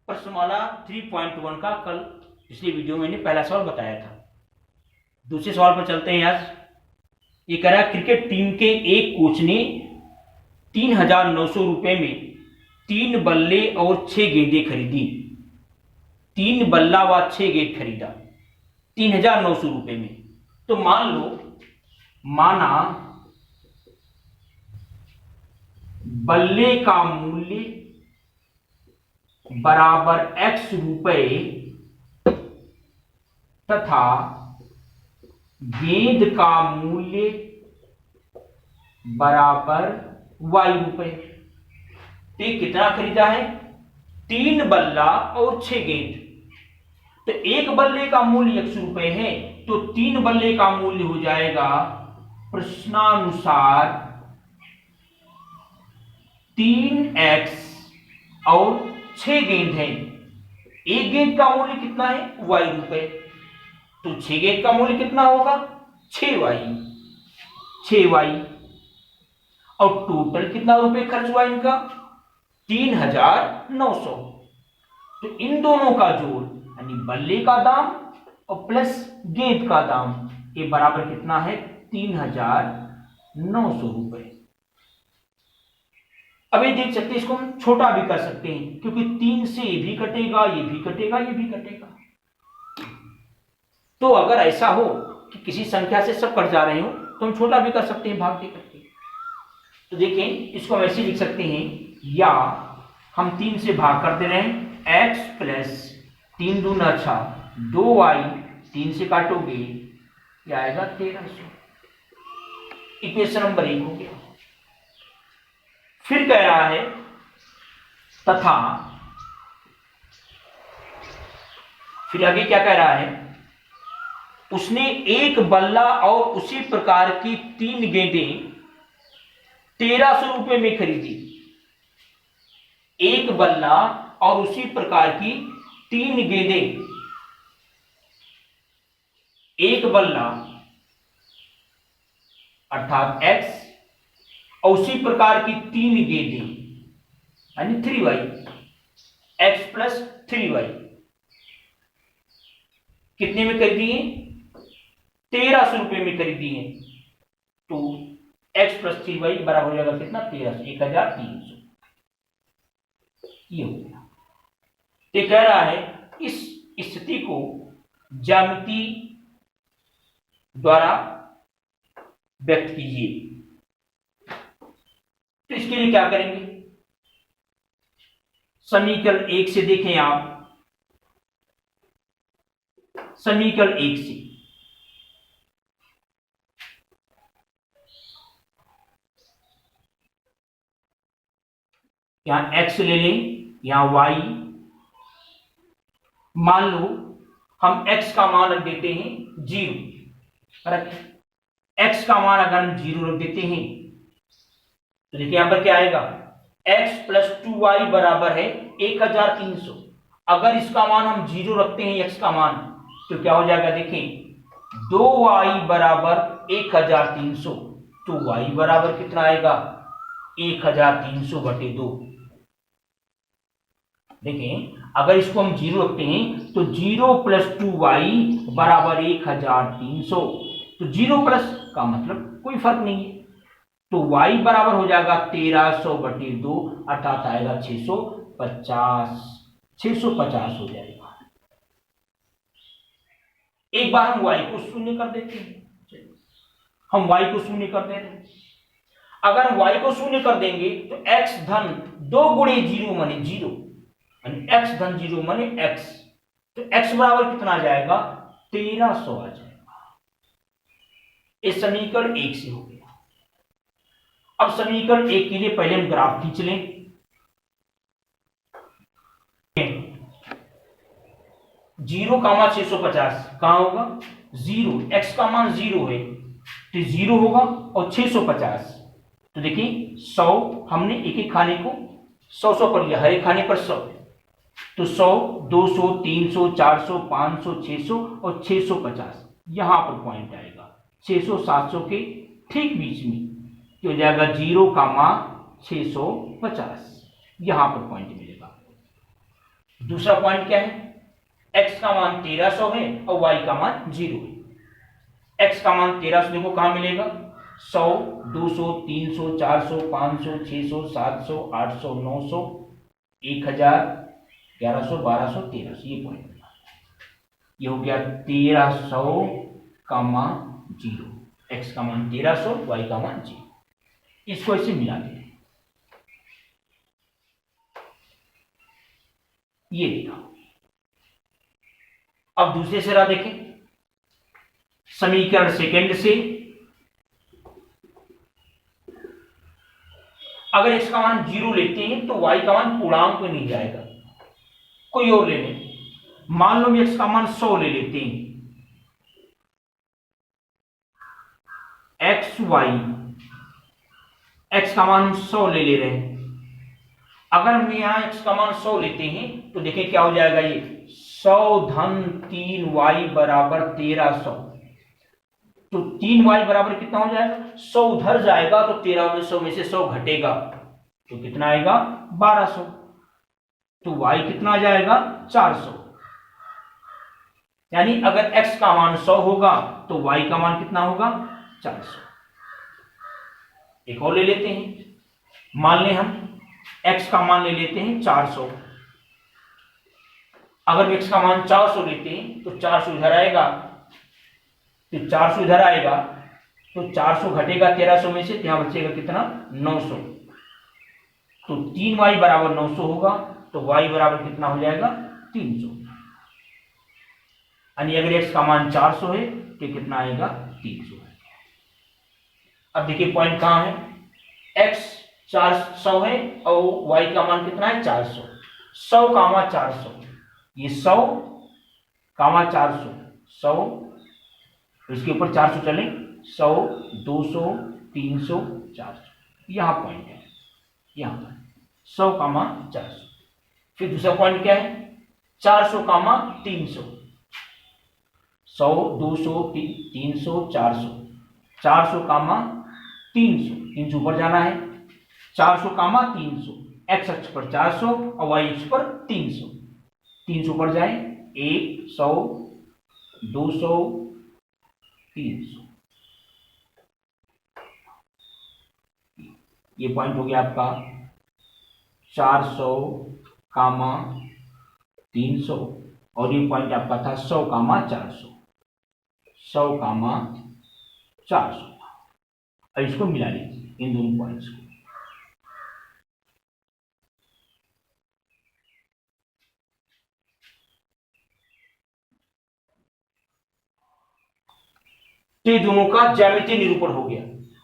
प्रश्नमाला 3.1 का कल पिछले वीडियो में मैंने पहला सवाल बताया था। दूसरे सवाल पर चलते हैं। आज ये कह रहा है क्रिकेट टीम के एक कोच ने 3,900 रुपए में 3 बल्ले और 6 गेंदें खरीदी। 3 बल्ला व 6 गेंद खरीदा 3,900 रुपए में। तो माना बल्ले का मूल्य बराबर x रुपए तथा गेंद का मूल्य बराबर y रुपए। तो कितना खरीदा है? 3 बल्ला और 6 गेंद। तो एक बल्ले का मूल्य x रुपए है, तो 3 बल्ले का मूल्य हो जाएगा प्रश्नानुसार 3x और 6 गेंद है। एक गेंद का मूल्य कितना है? y रुपए। तो 6 गेंद का मूल्य कितना होगा? 6y। और टोटल कितना रुपए खर्च हुआ इनका? 3,900। तो इन दोनों का जोड़ यानी बल्ले का दाम और प्लस गेंद का दाम ये बराबर कितना है? 3,900 रुपए। अब ये देख सकते हैं, इसको हम छोटा भी कर सकते हैं क्योंकि 3 से ये भी कटेगा, ये भी कटेगा, ये भी कटेगा। तो अगर ऐसा हो कि किसी संख्या से सब कट जा रहे हो तो हम छोटा भी कर सकते हैं भाग दे करके। तो देखें, इसको हम ऐसे लिख सकते हैं, या हम 3 से भाग कर दे रहे हैं, x प्लस 3 दूना 2y, 3 से काटोगे क्या आएगा? 1300। इक्वेशन नंबर 1 हो गया। फिर कह रहा है तथा, फिर आगे क्या कह रहा है? उसने एक बल्ला और उसी प्रकार की 3 गेंदें 1300 रुपए में खरीदी। एक बल्ला और उसी प्रकार की 3 गेंदें, एक बल्ला अर्थात x और उसी प्रकार की 3 गेंदें यानी 3y, x प्लस 3y कितने में खरीदी है? 1300 रुपए में खरीदी है। तो x प्लस 3y बराबर हो जाएगा कितना? 1300, 1,300। ये हो गया। ये कह रहा है इस स्थिति को ज्यामिति द्वारा व्यक्त कीजिए। तो इसके लिए क्या करेंगे? समीकरण 1 से देखें आप। समीकरण 1 से यहां x ले लें, यहां y। मान लो हम x का मान रख देते हैं 0। x का मान अगर हम 0 रख देते हैं तो देखिए यहां पर क्या आएगा? x प्लस 2y बराबर है 1,300। अगर इसका मान हम 0 रखते हैं x का मान, तो क्या हो जाएगा? देखें, 2y बराबर 1,300। तो y बराबर कितना आएगा? 1,300 बटे 2। देखें, अगर इसको हम 0 रखते हैं तो 0 प्लस 2y बराबर 1,300। तो 0 प्लस का मतलब कोई फर्क नहीं है। तो y बराबर हो जाएगा 1300 बटे 2 अर्थात आएगा 650 हो जाएगा। एक बार हम y को शून्य कर देते हैं। हम y को शून्य कर दे रहे हैं। अगर हम y को शून्य कर देंगे तो x धन 2 गुणे 0 माने 0, x धन 0 माने x। तो x बराबर कितना आ जाएगा? 1300 आ जाएगा। इस समीकरण 1 से हो गया। अब समीकरण 1 के लिए पहले हम ग्राफ खींच लें। 0,650 कहां होगा? 0, x का मान 0 है तो 0 होगा और 650। तो देखिए 100 हमने एक एक खाने को 100 कर लिया, हर एक खाने पर 100। तो 100, 200, 300, 400, 500, 600 और 650 यहां पर पॉइंट आएगा। 600 700 के ठीक बीच में हो जाएगा 0,650, यहां पर पॉइंट मिलेगा। दूसरा पॉइंट क्या है, x का मान 1300 है और y का मान 0 है। x का मान 1300 देखो कहां मिलेगा, 100, 200, 300, 400, 500, 600, 700, 800, 900, 1000, 1100, 1200, 1300, ये पॉइंट ये हो गया 1300 कामा 0, x का मान 1300, y का मान 0। इसको ऐसे मिला देते हैं, ये लिखा। अब दूसरे सिरा देखें, समीकरण सेकंड से अगर x का मान 0 लेते हैं तो y का मान पूर्णांक में नहीं जाएगा, कोई और ले लें। मान लो x का मान 100 ले लेते हैं, x का मान 100 ले ले रहे हैं। अगर हम यहां x का मान 100 लेते हैं तो देखिए क्या हो जाएगा, ये 100 धन 3y बराबर 1300, तो 3y बराबर कितना हो जाएगा, 100 उधर जाएगा तो 1300 में से 100 घटेगा तो कितना आएगा 1200, तो y कितना आ जाएगा 400। यानी अगर x का मान 100 होगा तो y का मान कितना होगा 400। एक और ले लेते हैं, मान लें हम x का मान ले लेते हैं 400। अगर x का मान 400 लेते हैं तो 400 इधर आएगा, तो 400 इधर आएगा तो 400 घटेगा 1300 में से, यहां बचेगा कितना 900, तो 3y बराबर 900 होगा, तो y बराबर कितना हो जाएगा 300। यानी अगर x का मान 400 है तो कितना आएगा 300। अब देखिए पॉइंट कहां है, x 400 है और y का मान कितना है 400, 100 कामा 400, ये 100 कामा 400, 100 इसके ऊपर 400 चले, 100, 200, 300, 400, यहां पॉइंट है, यहां पर 100 कामा 400। फिर दूसरा पॉइंट क्या है, 400 कामा 300, 100, 200, 300, 400, 400 कामा 300, 300 ऊपर जाना है, 400 कामा 300, x अक्ष पर 400 और y अक्ष पर 300, 300 पर जाए, 100, 200, 300, ये पॉइंट हो गया आपका 400 कामा 300 और ये पॉइंट आपका था 100 कामा 400, 100 कामा 400। अब इसको मिला लीजिए इन दोनों पॉइंट्स को, तो ये दोनों का ज्यामितीय निरूपण हो गया।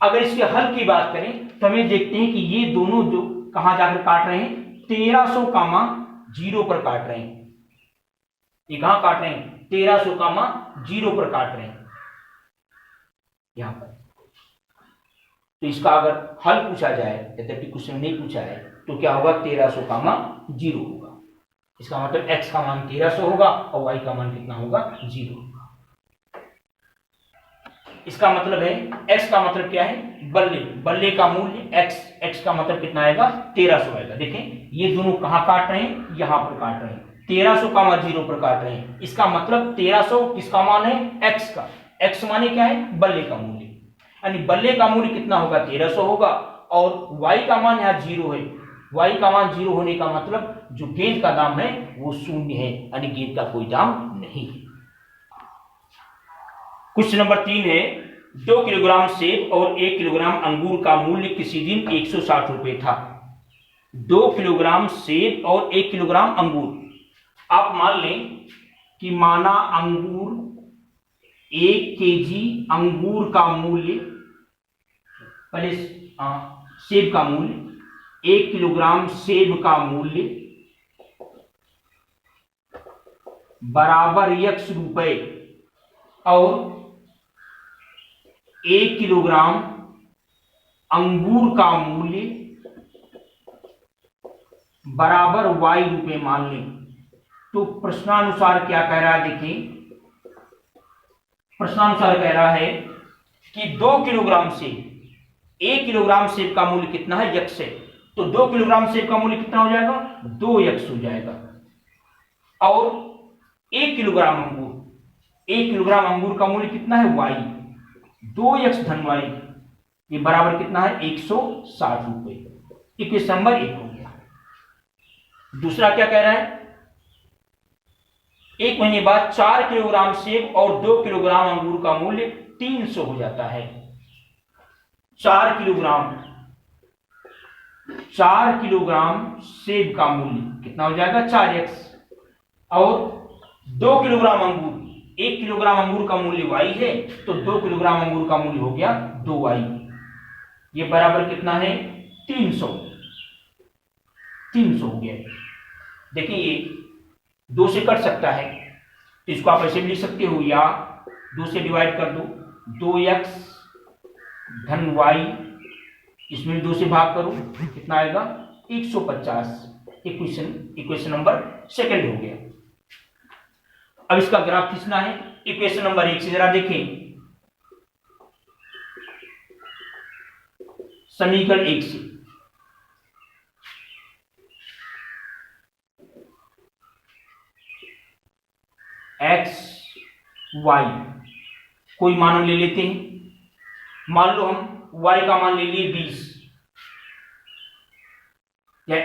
अगर इसके हल की बात करें तो हमें देखते हैं कि ये दोनों जो कहां जाकर काट रहे हैं, 1300 कामा 0 पर काट रहे हैं, ये कहां काट रहे हैं 1300 कामा 0 पर काट रहे हैं यहां पर। तो इसका अगर हल पूछा जाए, यद्यपि क्वेश्चन नहीं पूछा है, तो क्या होगा 1300 कामा 0 होगा। इसका मतलब x का मान 1300 होगा और y का मान कितना होगा 0 होगा। इसका मतलब है x का मतलब क्या है, बल्ले का मूल्य x का मतलब कितना आएगा 1300 आएगा। देखें ये दोनों कहां काट रहे हैं, यहां पर काट रहे हैं, 1300 कामा 0 पर काट रहे हैं। इसका मतलब 1300 किसका मान है, x का, x माने क्या है बल्ले का मूल्य, यानी बल्ले का मूल्य कितना होगा 1300 होगा और y का मान यहां 0 है। y का मान 0 होने का मतलब जो गेंद का दाम है वो 0 है, यानी गेंद का कोई दाम नहीं है। क्वेश्चन नंबर 3 है, 2 किलोग्राम सेब और 1 किलोग्राम अंगूर का मूल्य किसी दिन 160 रुपए था। 2 किलोग्राम सेब और 1 किलोग्राम अंगूर, आप मान लें कि माना अंगूर 1 केजी अंगूर का मूल्य, पहले सेब का मूल्य, 1 किलोग्राम सेब का मूल्य बराबर x रुपए और 1 किलोग्राम अंगूर का मूल्य बराबर y रुपए मान लें। तो प्रश्नानुसार क्या कह रहा है, देखिए प्रश्नानुसार कह रहा है कि 2 किलोग्राम सेब, 1 किलोग्राम सेब का मूल्य कितना है x है, तो 2 किलोग्राम सेब का मूल्य कितना हो जाएगा 2x हो जाएगा। और 1 किलोग्राम अंगूर, 1 किलोग्राम अंगूर का मूल्य कितना है y, 2x धन y, ये बराबर कितना है 160 रुपए। इक्वेशन नंबर 1 हो गया। दूसरा क्या कह रहा है, 1 महीने बाद 4 किलोग्राम सेब और 2 किलोग्राम अंगूर का मूल्य 300 हो जाता है। 4 किलोग्राम सेब का मूल्य कितना हो जाएगा 4x, और 2 किलोग्राम अंगूर, 1 किलोग्राम अंगूर का मूल्य y है, तो 2 किलोग्राम अंगूर का मूल्य हो गया 2y, ये बराबर कितना है 300 हो गया। देखिए ये 2 से कट सकता है, तो इसको आप ऐसे भी लिख सकते हो, या 2 से डिवाइड कर दो, 2x धन y, इसमें 2 से भाग करो, कितना आएगा 150। इक्वेशन नंबर 2 हो गया। अब इसका ग्राफ खींचना है। इक्वेशन नंबर 1 से जरा देखें, समीकरण 1 से x y कोई मान हम ले लेते हैं। मान लो हम y का मान ले लिए 20, या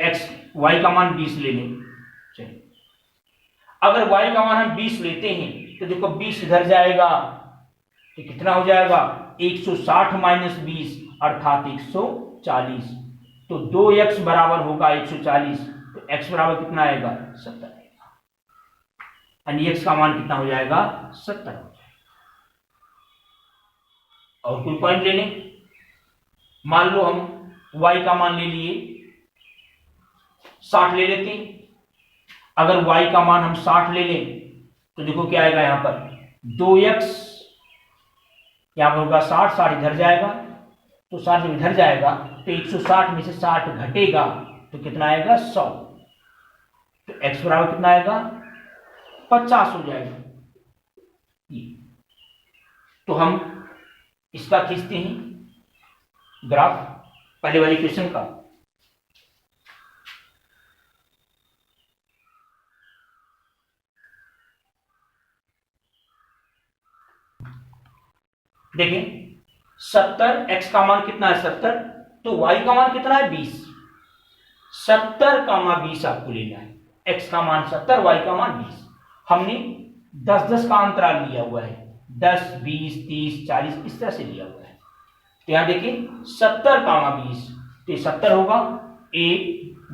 y का मान 20 ले लें। चलिए, अगर y का मान हम 20 लेते हैं तो देखो 20 इधर जाएगा तो कितना हो जाएगा 160 माइनस 20 अर्थात 140, तो 2x बराबर होगा 140, तो x बराबर कितना आएगा 70 आएगा, यानी x का मान कितना हो जाएगा 70 हो जाएगा। और कोई पॉइंट ले लें, मान लो हम y का मान ले लिए 60 ले लेते हैं। अगर y का मान हम 60 ले लें तो देखो क्या आएगा, यहां पर 2x, यहां पर होगा 60 इधर जाएगा, तो 60 जब इधर जाएगा तो 160 में से 60 घटेगा तो कितना आएगा 100, तो x बराबर कितना आएगा 50 हो जाएगा। तो हम इसका खींचते हैं ग्राफ पहले वाली इक्वेशन का। देखें 70, x का मान कितना है 70, तो y का मान कितना है 20, 70, 20 आपको लेना है। x का मान 70, y का मान 20। हमने 10-10 का अंतराल लिया हुआ है, 10, 20, 30, 40 इस तरह से लिया हुआ है। तो यहां देखिए 70, 20, तो ये 70 होगा, 1,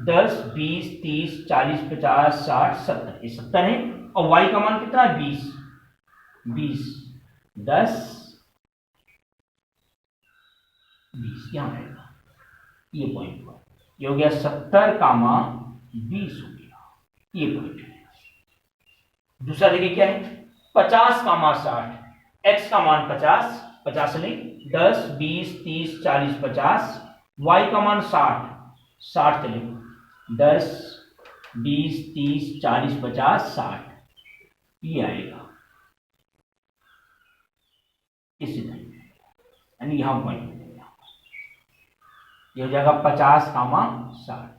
10, 20, 30, 40, 50, 60, 70, ये 70 है। और y का मान कितना है 20, 10, 20 यहां आएगा, ये पॉइंट हुआ, ये हो गया 70, 20 हो गया, ये पॉइंट है। दूसरा देखिए क्या है 50, 60, x का मान 50, 50 लें, 10, 20, 30, 40, 50, y का मान 60, 60 चले, 10, 20, 30, 40, 50, 60, ये आएगा इसी तरह, यानी यहां पॉइंट ये हो जाएगा 50, 60।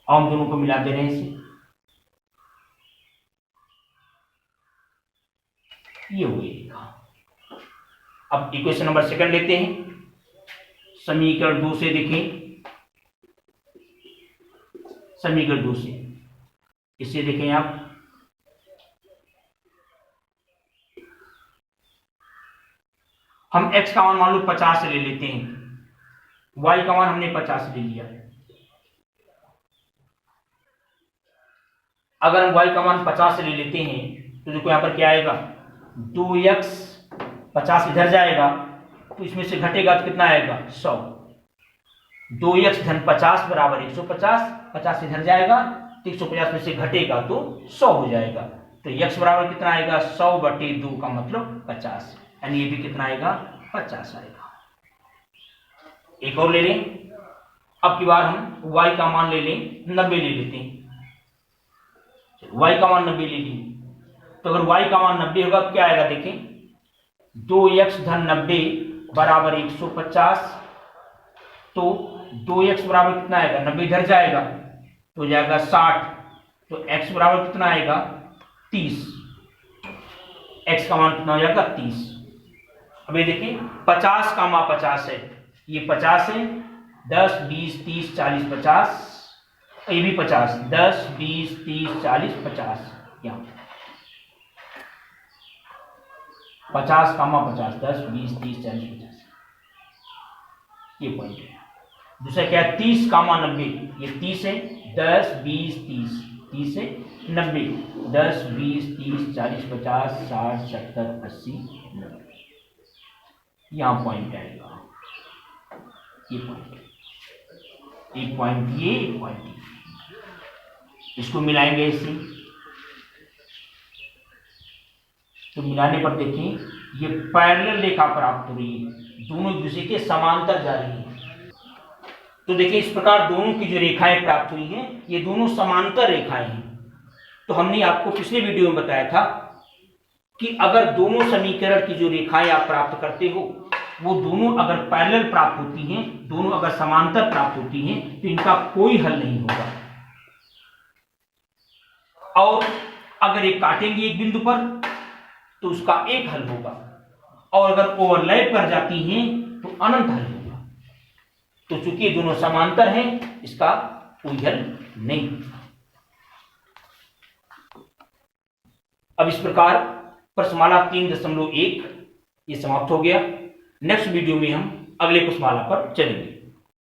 हम दोनों को मिला दे रहे हैं इसे, ये हो गया। अब इक्वेशन नंबर 2 लेते हैं, समीकरण 2 से देखें, समीकरण 2 से इसे देखें आप, हम x का मान लो 50 ले लेते हैं, y का मान हमने 50 ले लिया। अगर हम y का मान 50 ले लेते हैं तो देखो यहां पर क्या आएगा 2x, 50 इधर जाएगा तो इसमें से घटेगा तो कितना आएगा 100, 2x धन 50 बराबर 150, 50 इधर जाएगा तो 150 में से घटेगा तो 100 हो जाएगा, तो x बराबर कितना आएगा 100/2 का मतलब 50, यानी ये भी कितना आएगा 50 आएगा। एक और ले लें, अब की बार हम y का मान ले लें 90 ले लेते हैं, y का मान 90 ले लिए, तो अगर y का मान 90 होगा तो क्या आएगा देखें 2x धन 90 बराबर 150, तो 2x बराबर कितना आएगा 90 इधर जाएगा तो हो जाएगा 60, तो x बराबर कितना आएगा 30, x का मान कितना हो जाएगा 30। अब ये देखिए 50 का मान 50 है, ये 50 है, 10 20 30 40 50, ये भी 50, 10 20 30 40 50, यहाँ 50 का मान 50, 10 20 30 40 50, ये पॉइंट है। दूसरा क्या है 30 का मान 90, ये 30 है, 10 20 30, 30 है 90, 10 20 30 40 50 60 70 80 90, यहाँ पॉइंट आएगा, ये पॉइंट, एक पॉइंट ये, एक पॉइंट ये, इसको मिलाएंगे इसे, तो मिलाने पर देखें ये पैरेलल रेखा प्राप्त हो रही है, दोनों एक दूसरे के समांतर जा रही है। तो देखिए इस प्रकार दोनों की जो रेखाएं प्राप्त हुई हैं ये दोनों समांतर रेखाएं हैं। तो हमने आपको पिछले वीडियो में बताया था कि अगर दोनों समीकरण की जो रेखाएं आप प्राप्त करते हो वो दोनों अगर पैरेलल प्राप्त होती हैं, दोनों अगर समांतर प्राप्त होती हैं, तो इनका कोई हल नहीं होगा। और अगर ये काटेंगे एक बिंदु पर तो उसका एक हल होगा, और अगर ओवरलैप कर जाती हैं तो अनंत हल होगा। तो चूंकि ये दोनों समांतर हैं इसका कोई हल नहीं। अब इस प्रकार प्रश्नमाला 3.1 ये समाप्त हो गया। नेक्स्ट वीडियो में हम अगले प्रश्नमाला पर चलेंगे।